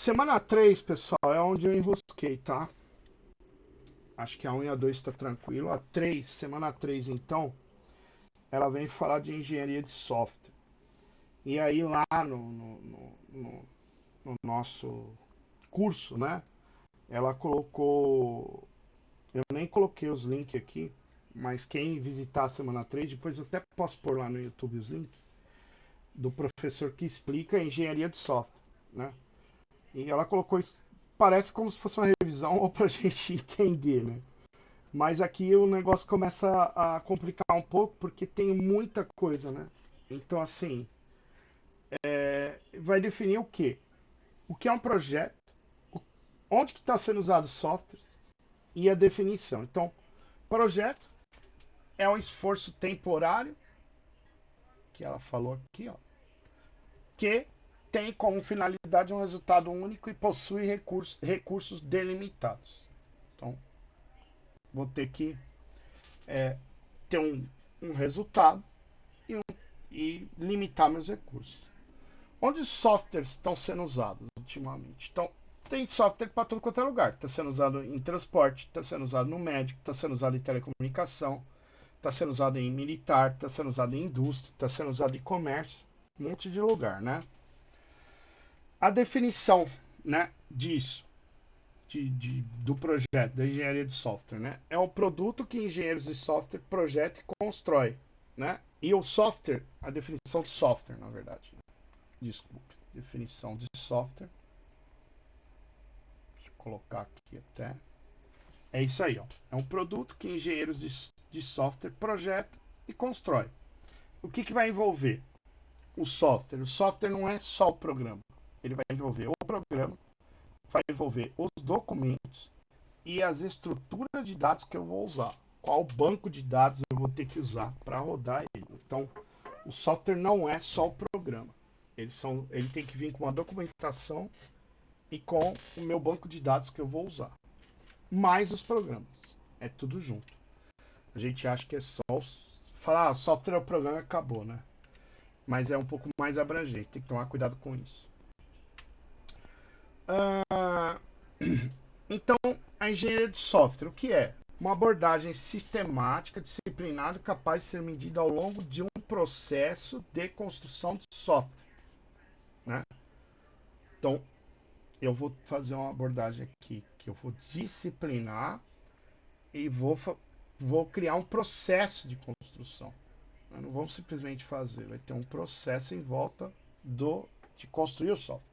Semana 3, pessoal, é onde eu enrosquei, tá? Acho que a 1 e a 2 está tranquilo. A 3, semana 3, então, ela vem falar de engenharia de software. E aí lá no nosso curso, né? Ela colocou. Eu nem coloquei os links aqui, mas quem visitar a semana 3, depois eu até posso pôr lá no YouTube os links, do professor que explica engenharia de software, né? E ela colocou isso, parece como se fosse uma revisão ou pra gente entender, né? Mas aqui o negócio começa a complicar um pouco porque tem muita coisa, né? Então, assim, vai definir o quê? O que é um projeto, onde que está sendo usado softwares e a definição. Então, projeto é um esforço temporário, que ela falou aqui, ó, que tem como finalidade um resultado único e possui recursos delimitados. Então, vou ter que ter um resultado e limitar meus recursos. Onde os softwares estão sendo usados ultimamente? Então, tem software para tudo quanto é lugar. Está sendo usado em transporte, está sendo usado no médico, está sendo usado em telecomunicação, está sendo usado em militar, está sendo usado em indústria, está sendo usado em comércio, um monte de lugar, né? A definição, né, disso, do projeto, da engenharia de software, né? É um produto que engenheiros de software projetam e constroem, né? E o software, a definição de software, na verdade, né? Desculpe, definição de software. Deixa eu colocar aqui até. É isso aí, ó. É um produto que engenheiros de software projetam e constroem. O que vai envolver o software? O software não é só o programa. Ele vai envolver o programa, vai envolver os documentos e as estruturas de dados que eu vou usar. Qual banco de dados eu vou ter que usar para rodar ele. Então, o software não é só o programa. Ele tem que vir com uma documentação e com o meu banco de dados que eu vou usar. Mais os programas. É tudo junto. A gente acha que é só falar software é o programa e acabou, né? Mas é um pouco mais abrangente. Tem que tomar cuidado com isso. Então, a engenharia de software, o que é? Uma abordagem sistemática, disciplinada, capaz de ser medida ao longo de um processo de construção de software, né? Então, eu vou fazer uma abordagem aqui que eu vou disciplinar e vou criar um processo de construção. Não vamos simplesmente fazer, vai ter um processo em volta de construir o software.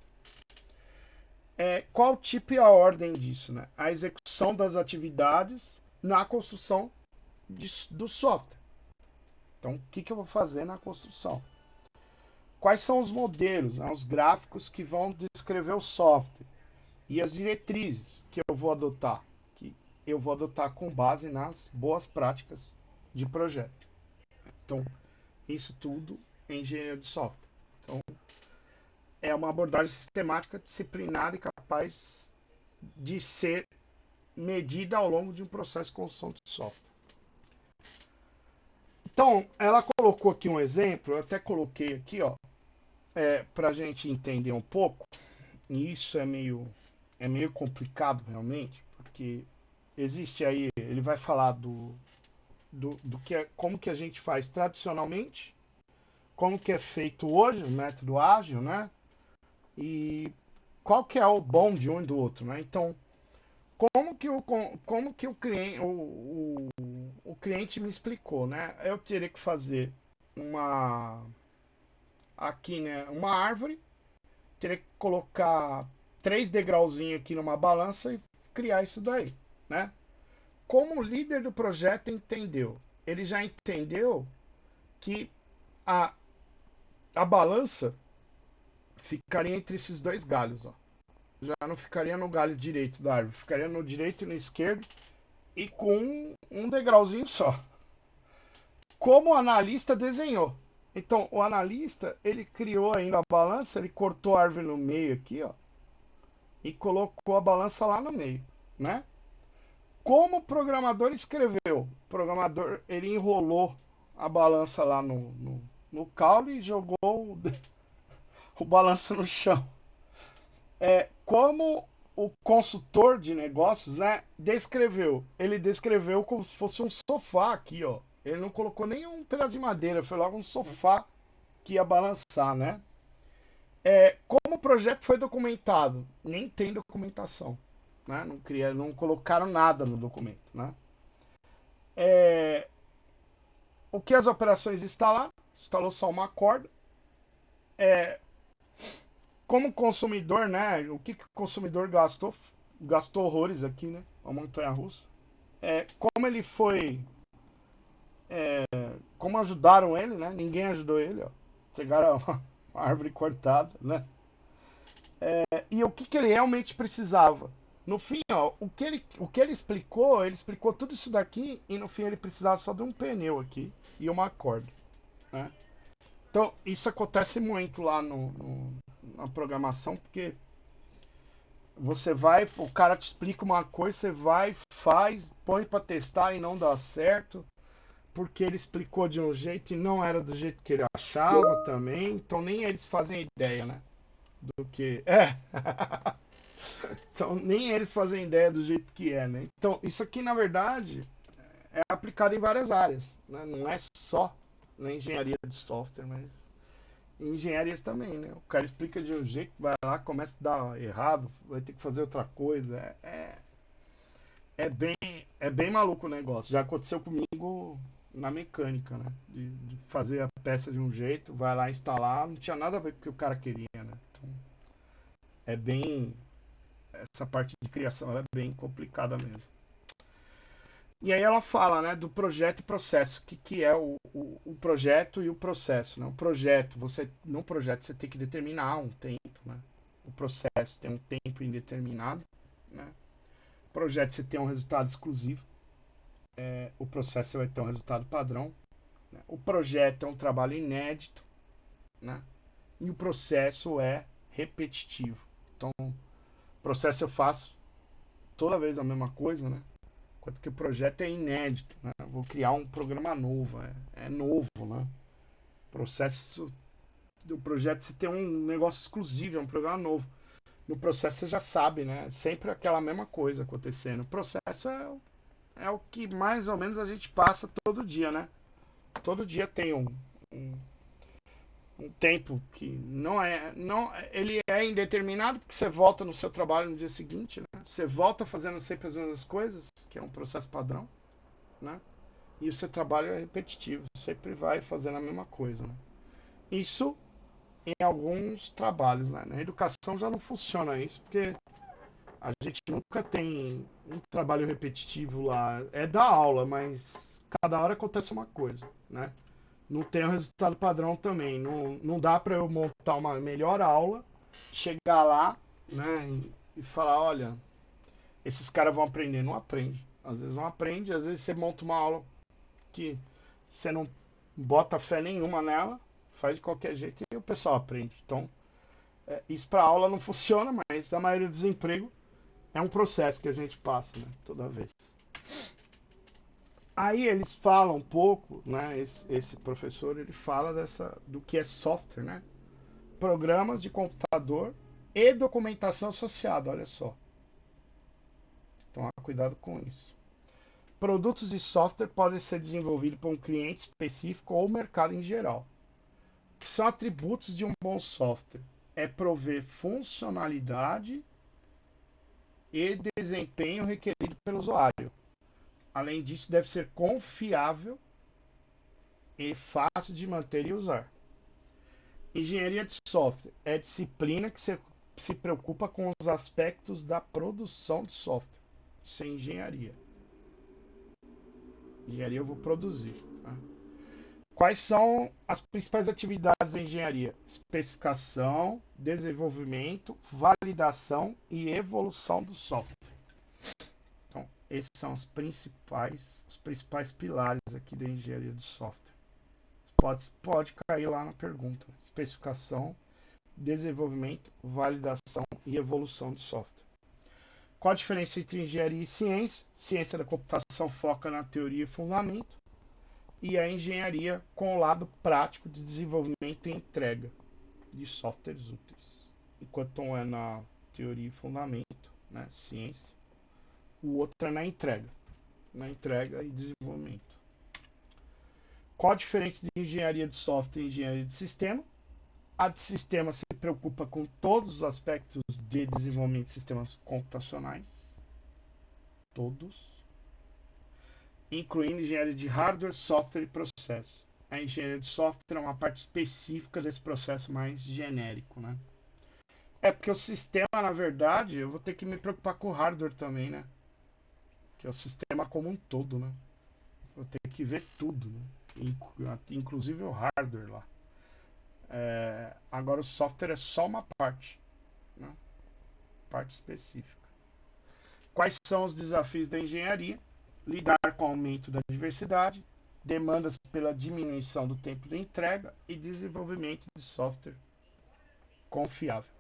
Qual tipo e a ordem disso? Né? A execução das atividades na construção do software. Então, o que eu vou fazer na construção? Quais são os modelos, né, os gráficos que vão descrever o software? E as diretrizes que eu vou adotar? Que eu vou adotar com base nas boas práticas de projeto. Então, isso tudo em engenharia de software. Então, é uma abordagem sistemática, disciplinada e capaz de ser medida ao longo de um processo de construção de software. Então, ela colocou aqui um exemplo, eu até coloquei aqui, ó, para a gente entender um pouco, e isso é meio complicado realmente, porque existe aí, ele vai falar do que como que a gente faz tradicionalmente, como que é feito hoje, o método ágil, né? E qual que é o bom de um e do outro, né? Então, como que o cliente me explicou, né? Eu teria que fazer aqui, né, uma árvore, teria que colocar 3 degrauzinhos aqui numa balança e criar isso daí, né? Como o líder do projeto entendeu? Ele já entendeu que a, a balança ficaria entre esses 2 galhos, ó. Já não ficaria no galho direito da árvore, ficaria no direito e no esquerdo e com um degrauzinho só. Como o analista desenhou. Então, o analista, ele criou ainda a balança, ele cortou a árvore no meio aqui, ó, e colocou a balança lá no meio, né? Como o programador escreveu? O programador, ele enrolou a balança lá no caule e jogou o balanço no chão. como o consultor de negócios, né, descreveu. Ele descreveu como se fosse um sofá aqui, ó. Ele não colocou nenhum pedaço de madeira, foi logo um sofá que ia balançar, né? Como o projeto foi documentado? Nem tem documentação, né? Não colocaram nada no documento, né? É, o que as operações instalaram? Instalou só uma corda. Como consumidor, né? O que o consumidor gastou? Gastou horrores aqui, né? A montanha-russa. Como ele foi, como ajudaram ele, né? Ninguém ajudou ele, ó. Pegaram uma árvore cortada, né? E o que ele realmente precisava? No fim, ó, o que ele explicou tudo isso daqui e no fim ele precisava só de um pneu aqui e uma corda, né? Então, isso acontece muito lá na programação, porque você vai, o cara te explica uma coisa, você vai, faz, põe para testar e não dá certo, porque ele explicou de um jeito e não era do jeito que ele achava também, então nem eles fazem ideia, né? Do que. Então, nem eles fazem ideia do jeito que é, né? Então, isso aqui, na verdade, é aplicado em várias áreas, né? Não é só na engenharia de software, mas em engenharias também, né? O cara explica de um jeito, vai lá, começa a dar errado, vai ter que fazer outra coisa. É bem, é bem maluco o negócio. Já aconteceu comigo na mecânica, né? De fazer a peça de um jeito, vai lá instalar, não tinha nada a ver com o que o cara queria, né? Então, é bem. Essa parte de criação ela é bem complicada mesmo. E aí ela fala, né, do projeto e processo. Que é o projeto e o processo, né? O projeto, no projeto você tem que determinar um tempo, né? O processo tem um tempo indeterminado, né? O projeto você tem um resultado exclusivo. O processo você vai ter um resultado padrão. Né? O projeto é um trabalho inédito, né? E o processo é repetitivo. Então, o processo eu faço toda vez a mesma coisa, né? Enquanto que o projeto é inédito, né? Eu vou criar um programa novo, é novo, né? O processo do projeto você tem um negócio exclusivo, é um programa novo. No processo você já sabe, né? Sempre aquela mesma coisa acontecendo. O processo é o que mais ou menos a gente passa todo dia, né? Todo dia tem um, um tempo que não, ele é indeterminado porque você volta no seu trabalho no dia seguinte, né? Você volta fazendo sempre as mesmas coisas, que é um processo padrão, né? E o seu trabalho é repetitivo, sempre vai fazendo a mesma coisa, né? Isso em alguns trabalhos, né? Na educação já não funciona isso, porque a gente nunca tem um trabalho repetitivo lá. É da aula, mas cada hora acontece uma coisa, né? Não tem um resultado padrão também. Não dá para eu montar uma melhor aula, chegar lá, né, e falar, olha, esses caras vão aprender. Não aprende. Às vezes não aprende, às vezes você monta uma aula que você não bota fé nenhuma nela, faz de qualquer jeito e o pessoal aprende. Então, isso para aula não funciona, mas a maioria dos empregos é um processo que a gente passa, né, toda vez. Aí eles falam um pouco, né? Esse professor ele fala do que é software, né? Programas de computador e documentação associada, olha só. Então, cuidado com isso. Produtos de software podem ser desenvolvidos por um cliente específico ou mercado em geral. O que são atributos de um bom software? É prover funcionalidade e desempenho requerido pelo usuário. Além disso, deve ser confiável e fácil de manter e usar. Engenharia de software é a disciplina que se preocupa com os aspectos da produção de software. Isso é engenharia. Engenharia eu vou produzir. Tá? Quais são as principais atividades da engenharia? Especificação, desenvolvimento, validação e evolução do software. Então, esses são os principais pilares aqui da engenharia do software. Pode cair lá na pergunta. Especificação, desenvolvimento, validação e evolução do software. Qual a diferença entre engenharia e ciência? Ciência da computação foca na teoria e fundamento, e a engenharia com o lado prático de desenvolvimento e entrega de softwares úteis. Enquanto um é na teoria e fundamento, né? Ciência. O outro é na entrega e desenvolvimento. Qual a diferença de engenharia de software e engenharia de sistema? A de sistema se preocupa com todos os aspectos de desenvolvimento de sistemas computacionais, todos, incluindo engenharia de hardware, software e processo. A engenharia de software é uma parte específica desse processo mais genérico, né? É porque o sistema, na verdade, eu vou ter que me preocupar com o hardware também, né? Que é o sistema como um todo, né? Vou ter que ver tudo, né? Inclusive o hardware lá. Agora o software é só uma parte, né? Parte específica. Quais são os desafios da engenharia? Lidar com o aumento da diversidade, demandas pela diminuição do tempo de entrega e desenvolvimento de software confiável.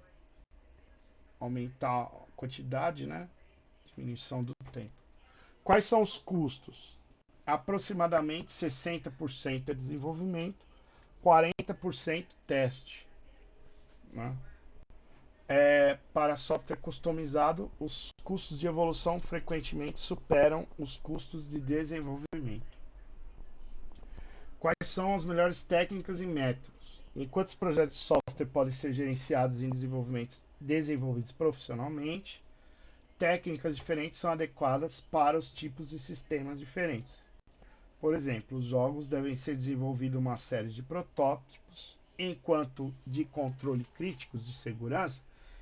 Aumentar a quantidade, né? Diminuição do tempo. Quais são os custos? Aproximadamente 60% é desenvolvimento, 40% teste, né? Para software customizado, os custos de evolução frequentemente superam os custos de desenvolvimento. Quais são as melhores técnicas e métodos? Enquanto os projetos de software podem ser gerenciados em desenvolvidos profissionalmente, técnicas diferentes são adequadas para os tipos de sistemas diferentes. Por exemplo, os jogos devem ser desenvolvidos uma série de protótipos, enquanto de controle críticos de segurança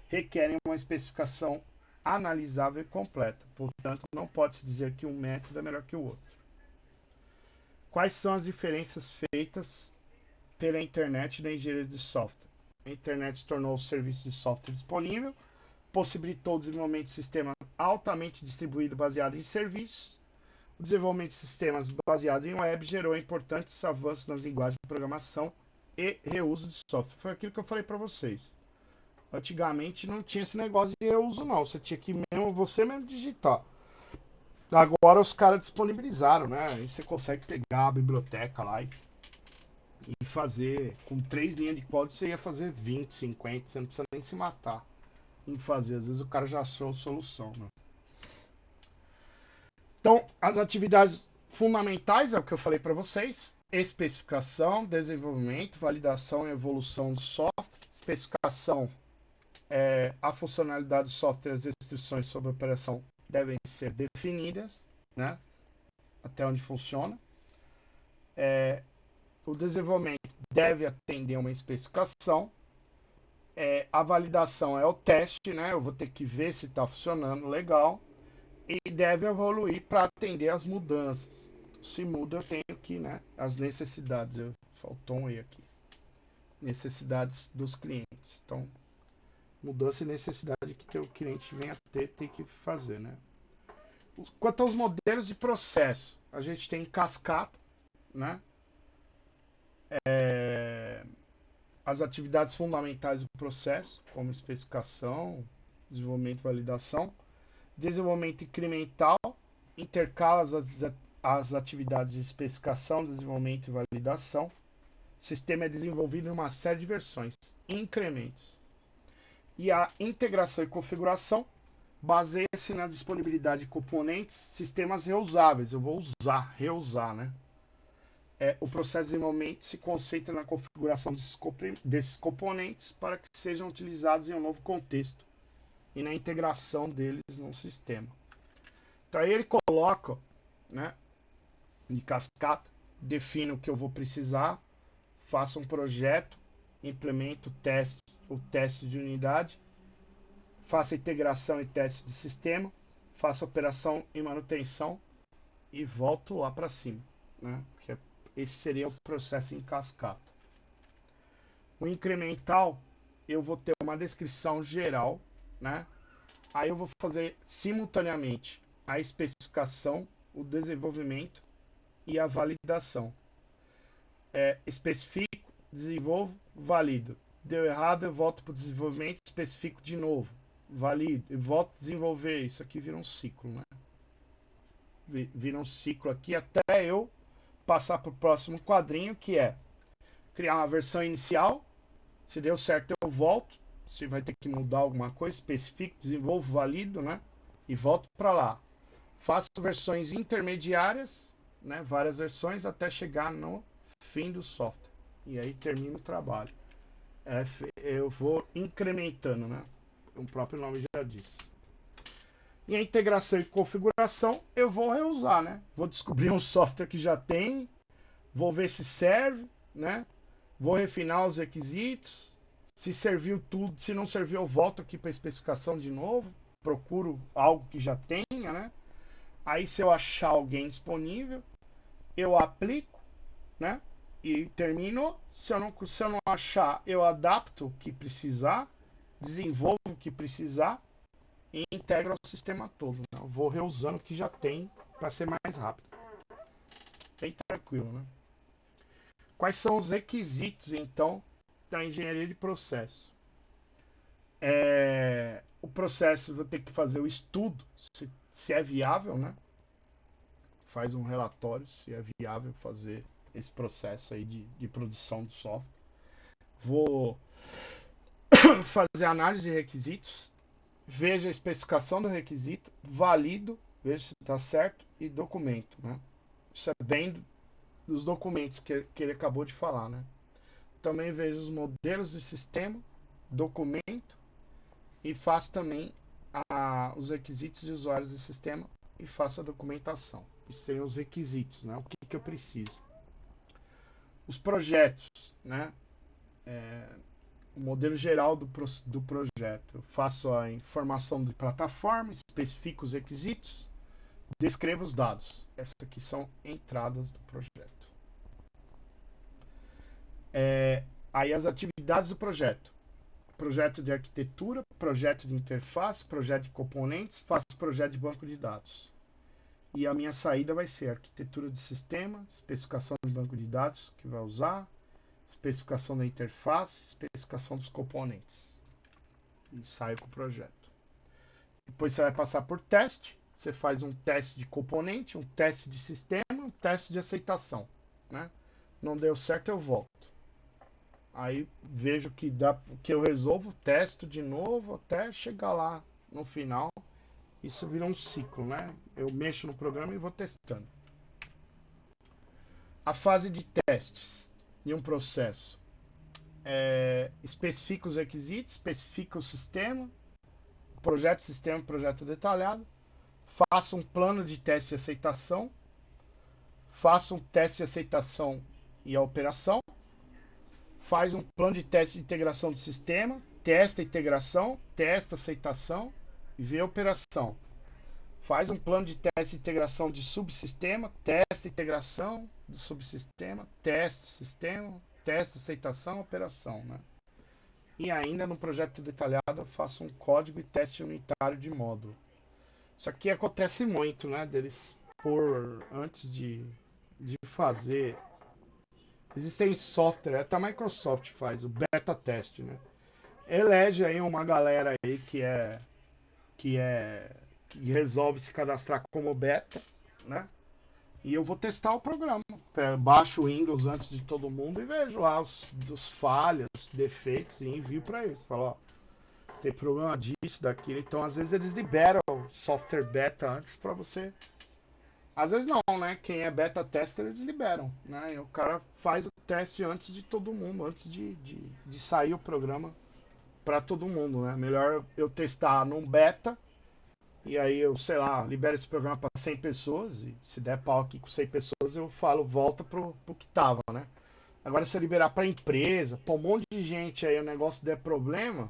requerem uma especificação analisável e completa. Portanto, não pode-se dizer que um método é melhor que o outro. Quais são as diferenças feitas pela internet na engenharia de software? A internet tornou o serviço de software disponível, possibilitou o desenvolvimento de sistemas altamente distribuídos baseados em serviços. O desenvolvimento de sistemas baseado em web gerou importantes avanços nas linguagens de programação e reuso de software. Foi aquilo que eu falei para vocês. Antigamente não tinha esse negócio de reuso, não. Você tinha que você mesmo digitar. Agora os caras disponibilizaram, né? Aí você consegue pegar a biblioteca lá e fazer. Com 3 linhas de código você ia fazer 20, 50. Você não precisa nem se matar em fazer. Às vezes o cara já achou a solução, né? Então, as atividades fundamentais é o que eu falei para vocês: especificação, desenvolvimento, validação e evolução do software. Especificação a funcionalidade do software e as restrições sobre a operação devem ser definidas, né? Até onde funciona. O desenvolvimento deve atender uma especificação. A validação é o teste, né? Eu vou ter que ver se está funcionando legal. E deve evoluir para atender as mudanças. Se muda, eu tenho que, né? As necessidades. Faltou um E aqui. Necessidades dos clientes. Então, mudança e necessidade que o cliente venha a ter, tem que fazer, né? Quanto aos modelos de processo, a gente tem cascata, né? As atividades fundamentais do processo, como especificação, desenvolvimento e validação. Desenvolvimento incremental, intercala as atividades de especificação, desenvolvimento e validação. O sistema é desenvolvido em uma série de versões, incrementos. E a integração e configuração baseia-se na disponibilidade de componentes, sistemas reusáveis. Eu vou reusar, né? O processo de desenvolvimento se concentra na configuração desses componentes para que sejam utilizados em um novo contexto e na integração deles no sistema. Então aí ele coloca, né, em cascata, define o que eu vou precisar, faça um projeto, implemento o teste de unidade, faça integração e teste de sistema, faça operação e manutenção e volto lá para cima, né? Porque esse seria o processo em cascata. O incremental, eu vou ter uma descrição geral, né? Aí eu vou fazer simultaneamente a especificação, o desenvolvimento e a validação. Especifico, desenvolvo, valido. Deu errado, eu volto para o desenvolvimento, especifico de novo, valido, e volto a desenvolver. Isso aqui vira um ciclo, né? Vira um ciclo aqui até eu passar para o próximo quadrinho, que é criar uma versão inicial. Se deu certo, eu volto, se vai ter que mudar alguma coisa, especifico, desenvolvo, valido, né? E volto para lá. Faço versões intermediárias, né? Várias versões até chegar no fim do software. E aí termino o trabalho. Eu vou incrementando, né? O próprio nome já diz. E a integração e configuração eu vou reusar, né? Vou descobrir um software que já tem, vou ver se serve, né? Vou refinar os requisitos. Se serviu tudo, se não serviu, eu volto aqui para a especificação de novo. Procuro algo que já tenha, né? Aí se eu achar alguém disponível, eu aplico, né? E termino. Se eu não achar, eu adapto o que precisar, desenvolvo o que precisar e integro ao sistema todo. Né? Eu vou reusando o que já tem para ser mais rápido. Bem tranquilo, né? Quais são os requisitos, então, da engenharia de processo? O processo, vou ter que fazer o estudo, se é viável, né? Faz um relatório se é viável fazer esse processo aí de produção do software. Vou fazer análise de requisitos, veja a especificação do requisito, valido, veja se está certo e documento, né? Isso é bem dos documentos que ele acabou de falar, né? Também vejo os modelos de sistema, documento e faço também os requisitos de usuários do sistema e faço a documentação. Isso seriam os requisitos, né? O que eu preciso. Os projetos, né? O modelo geral do projeto. Eu faço a informação de plataforma, especifico os requisitos, descrevo os dados. Essas aqui são entradas do projeto. Aí as atividades do projeto. Projeto de arquitetura, projeto de interface, projeto de componentes, faço projeto de banco de dados. E a minha saída vai ser arquitetura de sistema, especificação de banco de dados que vai usar, especificação da interface, especificação dos componentes. E saio com o projeto. Depois você vai passar por teste. Você faz um teste de componente, um teste de sistema, um teste de aceitação. Né? Não deu certo, eu volto. Aí vejo que que eu resolvo, testo de novo até chegar lá no final. Isso vira um ciclo, né? Eu mexo no programa e vou testando. A fase de testes de um processo. Especifica os requisitos, especifica o sistema, projeto sistema, projeto detalhado. Faça um plano de teste de aceitação. Faça um teste de aceitação e a operação. Faz um plano de teste de integração do sistema, testa a integração, testa a aceitação e vê a operação. Faz um plano de teste de integração de subsistema, testa a integração do subsistema, testa o sistema, testa a aceitação, operação. Né? E ainda no projeto detalhado eu faço um código e teste unitário de módulo. Isso aqui acontece muito, né? Deles antes de fazer. Existem software, até a Microsoft faz, o beta teste, né? Elege aí uma galera aí que resolve se cadastrar como beta, né? E eu vou testar o programa. Baixo o Windows antes de todo mundo e vejo lá os falhas, defeitos e envio para eles. Falo, ó, tem problema disso, daquilo. Então, às vezes eles liberam o software beta antes para você. Às vezes não, né? Quem é beta tester eles liberam, né? E o cara faz o teste antes de todo mundo, antes de sair o programa para todo mundo, né? Melhor eu testar num beta e aí eu, sei lá, libero esse programa para 100 pessoas e se der pau aqui com 100 pessoas eu falo, volta pro que tava, né? Agora se eu liberar para empresa, pra um monte de gente aí o negócio der problema,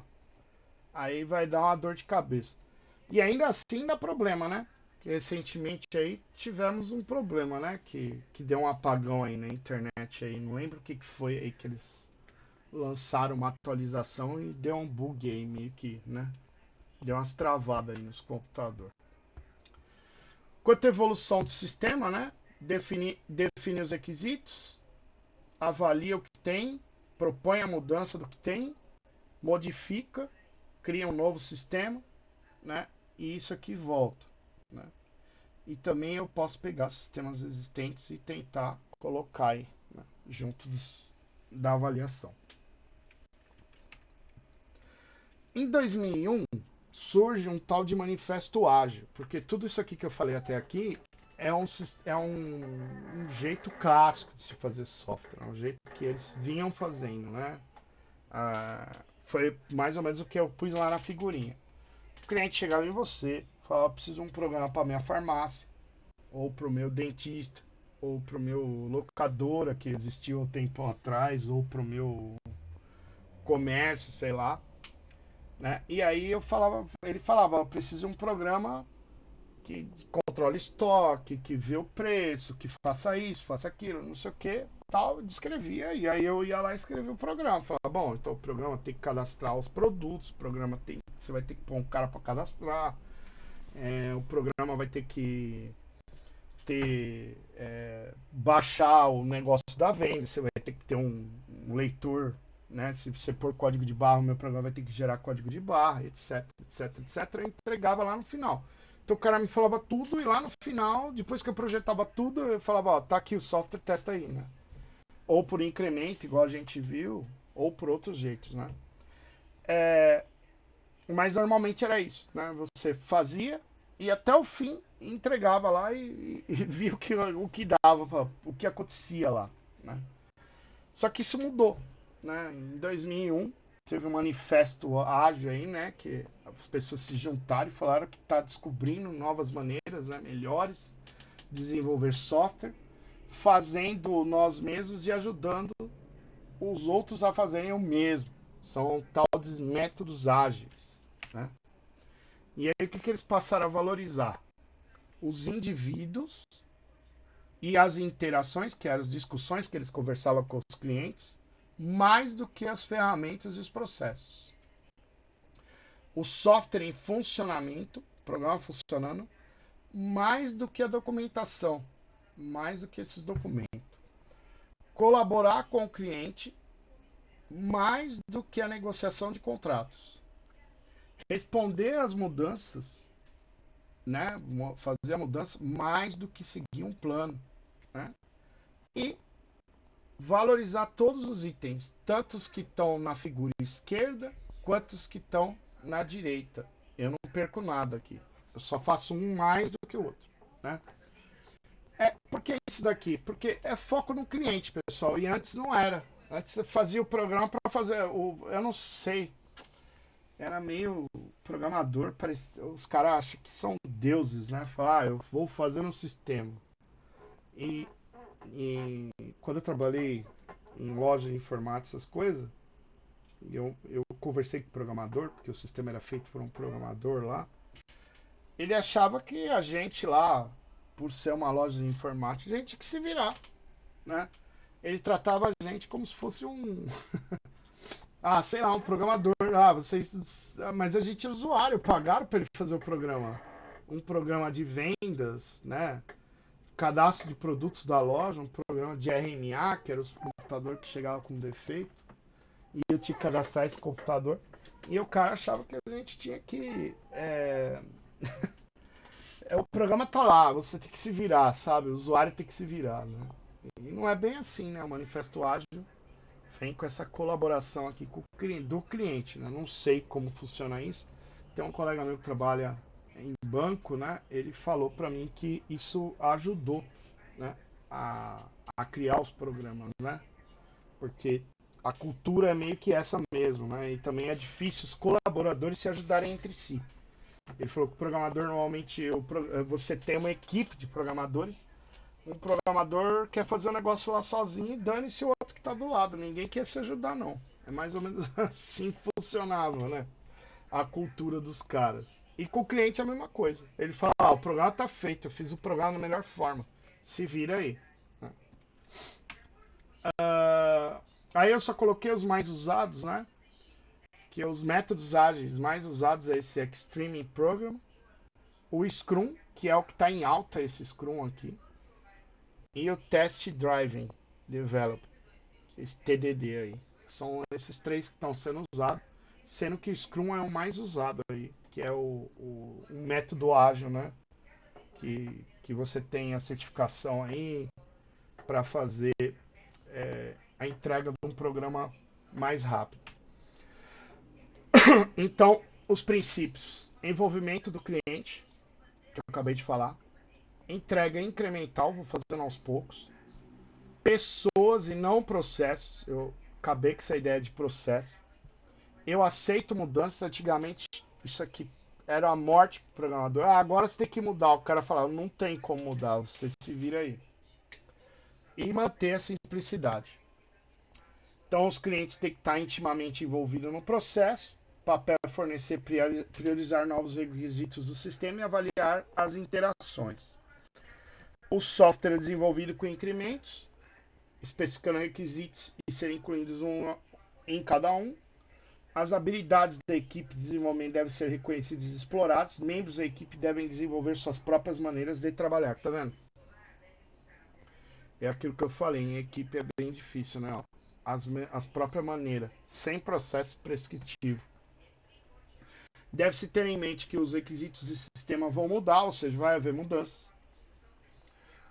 aí vai dar uma dor de cabeça. E ainda assim dá problema, né? Que recentemente aí tivemos um problema, né? Que deu um apagão aí na internet aí. Não lembro o que foi aí que eles lançaram uma atualização e deu um bug aí meio que, né? Deu umas travadas aí nos computadores. Quanto à evolução do sistema, né? Define os requisitos, avalia o que tem, propõe a mudança do que tem, modifica, cria um novo sistema, né? E isso aqui volta, né? E também eu posso pegar sistemas existentes e tentar colocar aí, né, junto da avaliação. Em 2001 surge um tal de manifesto ágil, porque tudo isso aqui que eu falei até aqui é um jeito clássico de se fazer software, é um jeito que eles vinham fazendo, né? Foi mais ou menos o que eu pus lá na figurinha. O cliente chegava em você, falava: preciso de um programa para minha farmácia, ou para o meu dentista, ou para o meu locadora que existiu um tempo atrás, ou para o meu comércio, sei lá, né? E aí ele falava: eu preciso de um programa que controle estoque, que vê o preço, que faça isso, faça aquilo, não sei o que, tal, descrevia, e aí eu ia lá e escrevia o programa. Falava: bom, então o programa tem que cadastrar os produtos, o programa tem, você vai ter que pôr um cara para cadastrar, o programa vai ter que baixar o negócio da venda, você vai ter que ter um leitor, né? Se você pôr código de barra, o meu programa vai ter que gerar código de barra, etc, etc, etc. Eu entregava lá no final. Então o cara me falava tudo e lá no final, depois que eu projetava tudo, eu falava: ó, tá aqui o software, testa aí, né? Ou por incremento, igual a gente viu, ou por outros jeitos, né? É, mas normalmente era isso, né? Você fazia e até o fim entregava lá e via o que dava, o que acontecia lá, né? Só que isso mudou, né? Em 2001 teve um manifesto ágil aí, né? Que as pessoas se juntaram e falaram que está descobrindo novas maneiras, né, melhores de desenvolver software, fazendo nós mesmos e ajudando os outros a fazerem o mesmo. São tal de métodos ágeis, né? E aí o que eles passaram a valorizar? Os indivíduos e as interações, que eram as discussões que eles conversavam com os clientes, mais do que as ferramentas e os processos. O software em funcionamento, o programa funcionando, mais do que a documentação, mais do que esses documentos. Colaborar com o cliente, mais do que a negociação de contratos. Responder às mudanças, né? Fazer a mudança mais do que seguir um plano, né? E valorizar todos os itens, tanto os que estão na figura esquerda quanto os que estão na direita. Eu não perco nada aqui. Eu só faço um mais do que o outro, né? Por que isso daqui? Porque é foco no cliente, pessoal. E antes não era. Antes você fazia o programa para fazer eu não sei. Era meio programador, os caras acham que são deuses, né? Falar: eu vou fazer um sistema. E, e quando eu trabalhei em loja de informática, essas coisas, eu conversei com o programador, porque o sistema era feito por um programador lá. Ele achava que a gente lá, por ser uma loja de informática, a gente tinha que se virar, né? Ele tratava a gente como se fosse sei lá, um programador. Mas a gente é usuário, pagaram para ele fazer o programa. Um programa de vendas, né? Cadastro de produtos da loja, um programa de RMA, que era os computadores que chegavam com defeito. E eu tinha que cadastrar esse computador. E o cara achava que a gente tinha que. O programa tá lá, você tem que se virar, sabe? O usuário tem que se virar, né? E não é bem assim, né? O Manifesto Ágil vem com essa colaboração aqui do cliente, né? Não sei como funciona isso. Tem um colega meu que trabalha em banco, né? Ele falou para mim que isso ajudou, né? A, a criar os programas, né? Porque a cultura é meio que essa mesmo, né? E também é difícil os colaboradores se ajudarem entre si. Ele falou que o programador normalmente você tem uma equipe de programadores. Um programador quer fazer o negócio lá sozinho e dane-se o outro que está do lado. Ninguém quer se ajudar, não. É mais ou menos assim que funcionava, né? A cultura dos caras. E com o cliente é a mesma coisa. Ele fala: o programa está feito, eu fiz o programa da melhor forma. Se vira aí. Aí eu só coloquei os mais usados, né? Que os métodos ágeis mais usados é esse Extreme Program, o Scrum, que é o que está em alta, esse Scrum aqui, e o Test Driven Develop, esse TDD aí. São esses três que estão sendo usados, sendo que o Scrum é o mais usado aí, que é o método ágil, né? Que você tem a certificação aí para fazer a entrega de um programa mais rápido. Então, os princípios: envolvimento do cliente, que eu acabei de falar, entrega incremental, vou fazendo aos poucos, pessoas e não processos. Eu acabei com essa ideia de processo. Eu aceito mudanças. Antigamente, isso aqui era a morte pro programador. Ah, agora você tem que mudar. O cara falava, não tem como mudar, você se vira aí. E manter a simplicidade. Então, os clientes têm que estar intimamente envolvidos no processo. O papel é fornecer, priorizar novos requisitos do sistema e avaliar as interações. O software é desenvolvido com incrementos, especificando requisitos e serem incluídos um em cada um. As habilidades da equipe de desenvolvimento devem ser reconhecidas e exploradas. Membros da equipe devem desenvolver suas próprias maneiras de trabalhar. Tá vendo? É aquilo que eu falei, em equipe é bem difícil, né? As próprias maneiras, sem processo prescritivo. Deve-se ter em mente que os requisitos do sistema vão mudar, ou seja, vai haver mudanças.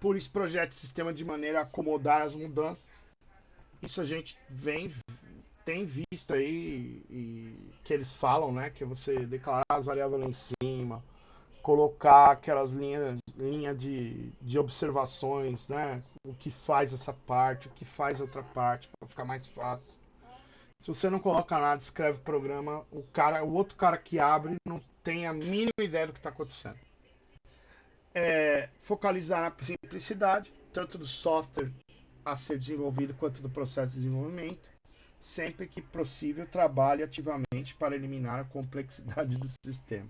Por isso, projete o sistema de maneira a acomodar as mudanças. Isso a gente tem visto aí que eles falam, né? Que é você declarar as variáveis lá em cima, colocar aquelas linhas de observações, né? O que faz essa parte, o que faz outra parte, para ficar mais fácil. Se você não coloca nada, escreve o programa, o outro cara que abre não tem a mínima ideia do que está acontecendo. Focalizar na simplicidade, tanto do software a ser desenvolvido quanto do processo de desenvolvimento. Sempre que possível, trabalhe ativamente para eliminar a complexidade do sistema.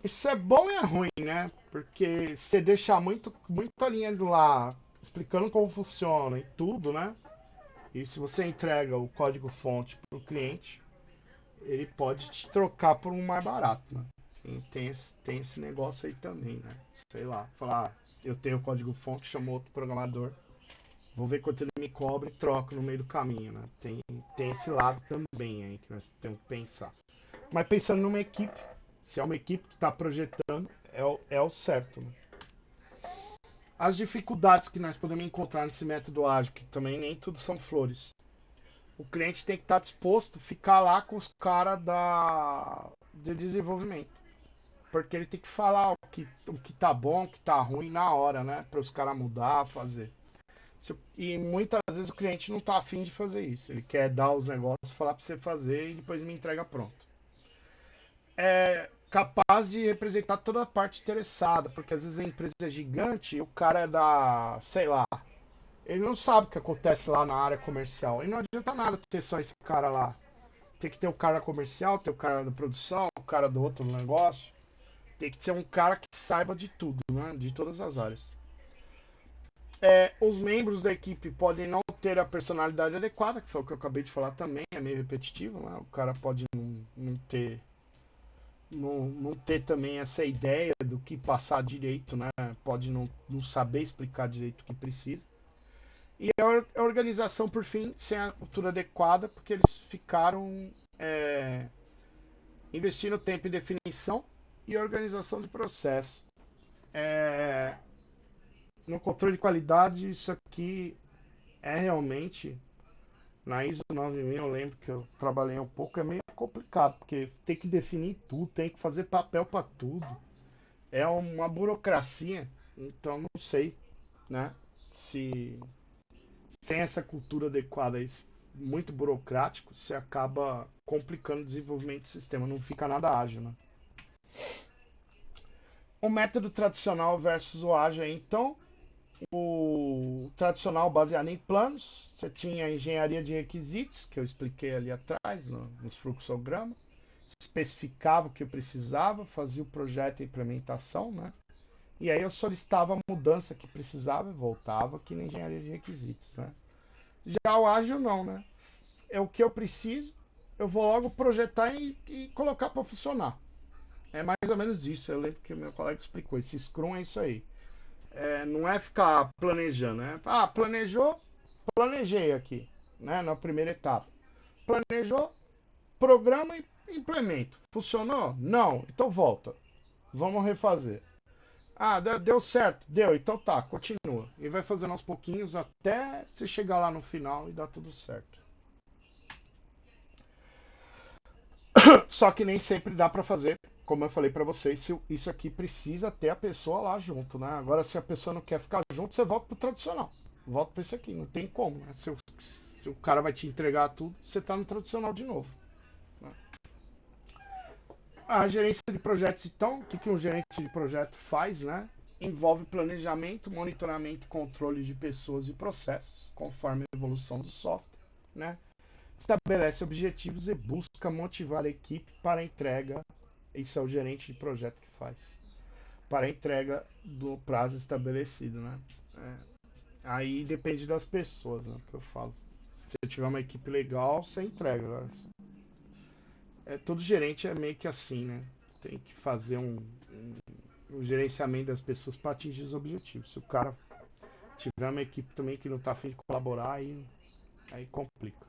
Isso é bom e é ruim, né? Porque você deixa muita linha lá explicando como funciona e tudo, né? E se você entrega o código-fonte para o cliente, ele pode te trocar por um mais barato, né? Tem esse negócio aí também, né? Sei lá, falar, eu tenho o código-fonte, chamo outro programador, vou ver quanto ele me cobra e troco no meio do caminho, né? Tem esse lado também aí que nós temos que pensar. Mas pensando numa equipe, se é uma equipe que está projetando, é o certo, né? As dificuldades que nós podemos encontrar nesse método ágil, que também nem tudo são flores. O cliente tem que estar disposto a ficar lá com os caras de desenvolvimento. Porque ele tem que falar o que tá bom, o que tá ruim na hora, né? Para os caras mudar, fazer. E muitas vezes o cliente não tá afim de fazer isso. Ele quer dar os negócios, falar para você fazer e depois me entrega pronto. É capaz de representar toda a parte interessada, porque às vezes a empresa é gigante e o cara é da, sei lá, ele não sabe o que acontece lá na área comercial. E não adianta nada ter só esse cara lá. Tem que ter o cara comercial, ter o cara da produção, o cara do outro negócio. Tem que ser um cara que saiba de tudo, né? De todas as áreas. Os membros da equipe podem não ter a personalidade adequada, que foi o que eu acabei de falar também, é meio repetitivo, né? O cara pode não ter também essa ideia do que passar direito, né? Pode não saber explicar direito o que precisa. E a organização, por fim, sem a cultura adequada, porque eles ficaram investindo tempo em definição e organização de processo. No controle de qualidade, isso aqui é realmente, na ISO 9000, eu lembro que eu trabalhei um pouco, é meio complicado, porque tem que definir tudo, tem que fazer papel para tudo. É uma burocracia, então não sei, né, se sem essa cultura adequada, muito burocrático, você acaba complicando o desenvolvimento do sistema, não fica nada ágil, né? O método tradicional versus o ágil, então, o tradicional baseado em planos, você tinha a engenharia de requisitos, que eu expliquei ali atrás, nos fluxogramas, especificava o que eu precisava, fazia o projeto e implementação, né? E aí eu solicitava a mudança que precisava e voltava aqui na engenharia de requisitos, né? Já o ágil não, né? É o que eu preciso, eu vou logo projetar e colocar para funcionar. É mais ou menos isso. Eu lembro que o meu colega explicou. Esse Scrum é isso aí. Não é ficar planejando, né? Ah, planejou, planejei aqui, né? Na primeira etapa. Planejou, programa e implemento. Funcionou? Não. Então volta. Vamos refazer. Ah, deu certo? Deu. Então tá, continua. E vai fazendo aos pouquinhos até você chegar lá no final e dar tudo certo. Só que nem sempre dá para fazer, como eu falei para vocês, isso aqui precisa ter a pessoa lá junto, né? Agora, se a pessoa não quer ficar junto, você volta pro tradicional. Volta para esse aqui, não tem como, né? Se o cara vai te entregar tudo, você tá no tradicional de novo, né? A gerência de projetos, então, o que um gerente de projeto faz, né? Envolve planejamento, monitoramento e controle de pessoas e processos, conforme a evolução do software, né? Estabelece objetivos e busca motivar a equipe para a entrega. Isso é o gerente de projeto que faz. Para a entrega do prazo estabelecido, né? É, aí depende das pessoas, né? Que eu falo. Se eu tiver uma equipe legal, você entrega. Né? Todo gerente é meio que assim, né? Tem que fazer um gerenciamento das pessoas para atingir os objetivos. Se o cara tiver uma equipe também que não está afim de colaborar, aí complica.